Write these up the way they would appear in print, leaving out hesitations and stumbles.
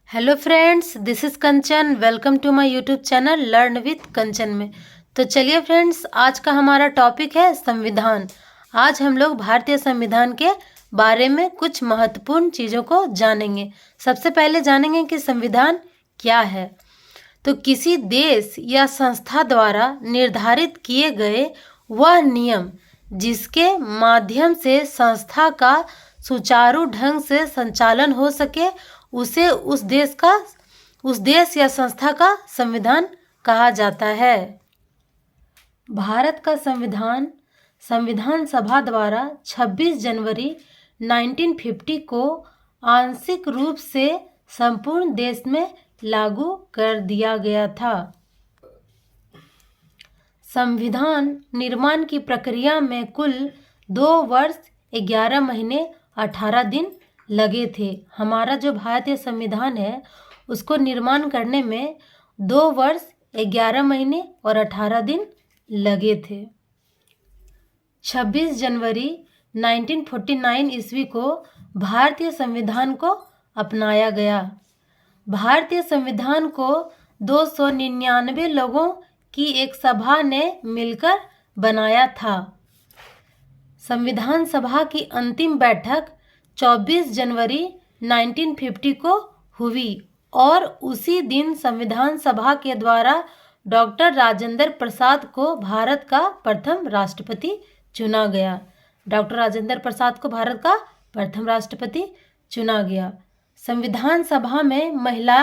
Hello friends, this is Kanchan. Welcome to my YouTube channel learn with Kanchan में। तो चलिए friends, आज का हमारा टॉपिक है संविधान। आज हम लोग भारतीय संविधान के बारे में कुछ महत्वपूर्ण चीज़ों को जानेंगे। सबसे पहले जानेंगे कि संविधान क्या है। तो किसी देश या संस्था द्वारा निर्धारित किए गए वह नियम जिसके माध्यम से संस्था का सुचारू ढंग से संचालन हो सके उसे उस देश या संस्था का संविधान कहा जाता है। भारत का संविधान संविधान सभा द्वारा 26 जनवरी 1950 को आंशिक रूप से संपूर्ण देश में लागू कर दिया गया था। संविधान निर्माण की प्रक्रिया में कुल 2 वर्ष 11 महीने 18 दिन लगे थे। हमारा जो भारतीय संविधान है उसको निर्माण करने में 2 वर्ष 11 महीने और 18 दिन लगे थे। 26 जनवरी 1949 ईस्वी को भारतीय संविधान को अपनाया गया। भारतीय संविधान को 299 लोगों की एक सभा ने मिलकर बनाया था। संविधान सभा की अंतिम बैठक 24 जनवरी 1950 को हुई और उसी दिन संविधान सभा के द्वारा डॉक्टर राजेंद्र प्रसाद को भारत का प्रथम राष्ट्रपति चुना गया। डॉक्टर राजेंद्र प्रसाद को भारत का प्रथम राष्ट्रपति चुना गया। संविधान सभा में महिला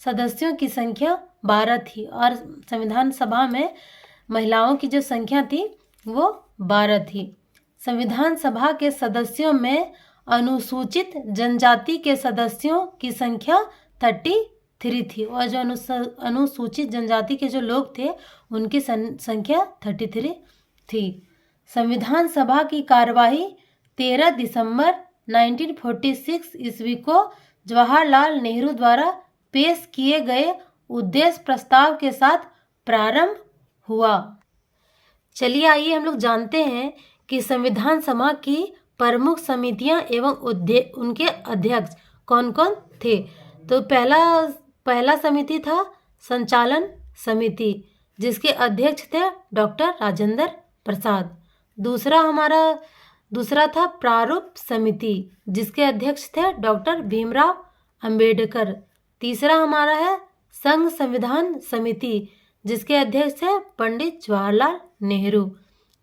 सदस्यों की संख्या 12 थी और संविधान सभा में महिलाओं की जो संख्या थी वो 12 थी। संविधान सभा के सदस्यों में अनुसूचित जनजाति के सदस्यों की संख्या 33 थी और जो अनुसूचित जनजाति के जो लोग थे उनकी संख्या 33 थी। संविधान सभा की कार्यवाही 13 दिसंबर 1946 ईस्वी को जवाहरलाल नेहरू द्वारा पेश किए गए उद्देश्य प्रस्ताव के साथ प्रारंभ हुआ। चलिए आइए हम लोग जानते हैं कि संविधान सभा की प्रमुख समितियां एवं उनके अध्यक्ष कौन कौन थे। तो पहला समिति था संचालन समिति जिसके अध्यक्ष थे डॉक्टर राजेंद्र प्रसाद। दूसरा था प्रारूप समिति जिसके अध्यक्ष थे डॉक्टर भीमराव अंबेडकर। तीसरा हमारा है संघ संविधान समिति जिसके अध्यक्ष थे पंडित जवाहरलाल नेहरू।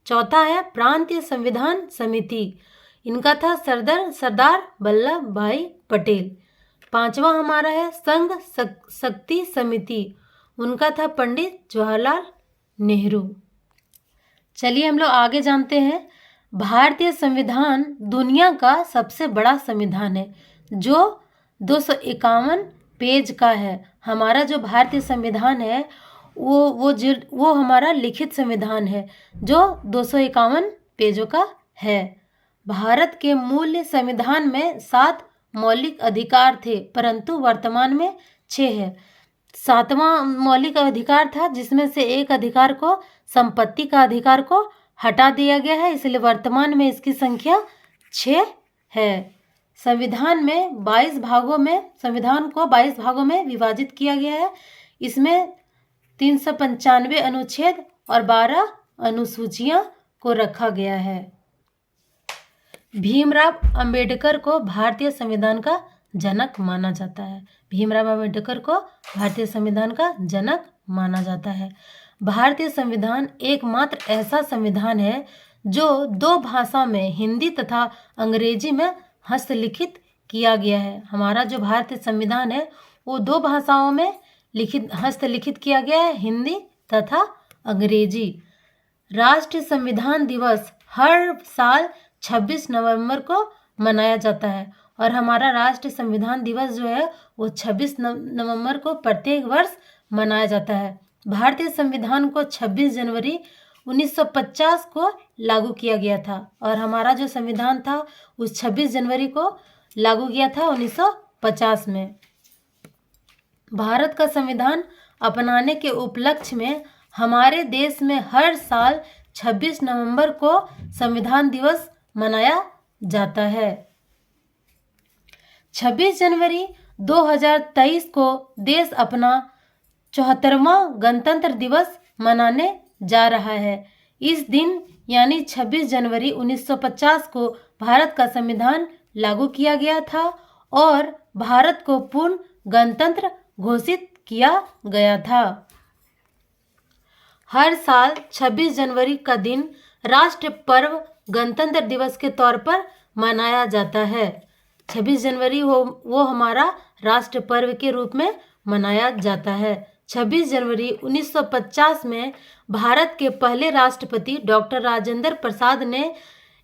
चौथा है प्रांतीय संविधान समिति, इनका था सरदार वल्लभ भाई पटेल। पांचवा हमारा है संघ शक्ति समिति, उनका था पंडित जवाहरलाल नेहरू। चलिए हम लोग आगे जानते हैं। भारतीय संविधान दुनिया का सबसे बड़ा संविधान है जो 251 पेज का है। हमारा जो भारतीय संविधान है वो हमारा लिखित संविधान है जो 251 पेजों का है। भारत के मूल संविधान में 7 मौलिक अधिकार थे परंतु वर्तमान में 6 है। 7वां मौलिक अधिकार था जिसमें से एक अधिकार को संपत्ति का अधिकार को हटा दिया गया है, इसलिए वर्तमान में इसकी संख्या 6 है। संविधान को 22 भागों में विभाजित किया गया है। इसमें 395 अनुच्छेद और 12 अनुसूचियां को रखा गया है। भीमराव अंबेडकर को भारतीय संविधान का जनक माना जाता है। भीमराव अंबेडकर को भारतीय संविधान का जनक माना जाता है। भारतीय संविधान एकमात्र ऐसा संविधान है जो 2 भाषा में हिंदी तथा अंग्रेजी में हस्तलिखित किया गया है। हमारा जो भारतीय संविधान है वो 2 भाषाओं में हस्तलिखित किया गया है, हिंदी तथा अंग्रेजी। राष्ट्रीय संविधान दिवस हर साल 26 नवंबर को मनाया जाता है और हमारा राष्ट्रीय संविधान दिवस जो है वो 26 नवंबर को प्रत्येक वर्ष मनाया जाता है। भारतीय संविधान को 26 जनवरी 1950 को लागू किया गया था और हमारा जो संविधान था उस 26 जनवरी को लागू किया था 1950 में। भारत का संविधान अपनाने के उपलक्ष्य में हमारे देश में हर साल 26 नवंबर को संविधान दिवस मनाया जाता है। 26 जनवरी 2023 को देश अपना 74वां गणतंत्र दिवस मनाने जा रहा है। इस दिन यानी 26 जनवरी 1950 को भारत का संविधान लागू किया गया था और भारत को पूर्ण गणतंत्र घोषित किया गया था। हर साल 26 जनवरी का दिन राष्ट्र पर्व गणतंत्र दिवस के तौर पर मनाया जाता है। 26 जनवरी वो हमारा राष्ट्र पर्व के रूप में मनाया जाता है। 26 जनवरी 1950 में भारत के पहले राष्ट्रपति डॉक्टर राजेंद्र प्रसाद ने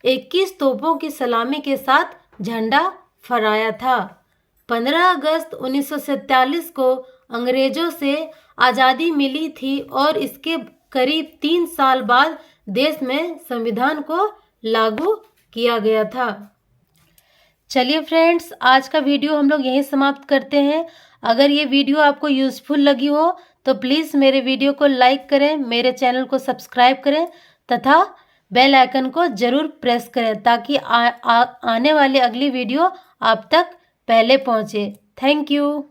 21 तोपों की सलामी के साथ झंडा फहराया था। 15 अगस्त 1947 को अंग्रेजों से आज़ादी मिली थी और इसके करीब 3 साल बाद देश में संविधान को लागू किया गया था। चलिए फ्रेंड्स, आज का वीडियो हम लोग यहीं समाप्त करते हैं। अगर ये वीडियो आपको यूज़फुल लगी हो तो प्लीज़ मेरे वीडियो को लाइक करें, मेरे चैनल को सब्सक्राइब करें तथा बेल आइकन को ज़रूर प्रेस करें ताकि आने वाली अगली वीडियो आप तक पहले पहुँचे। Thank you.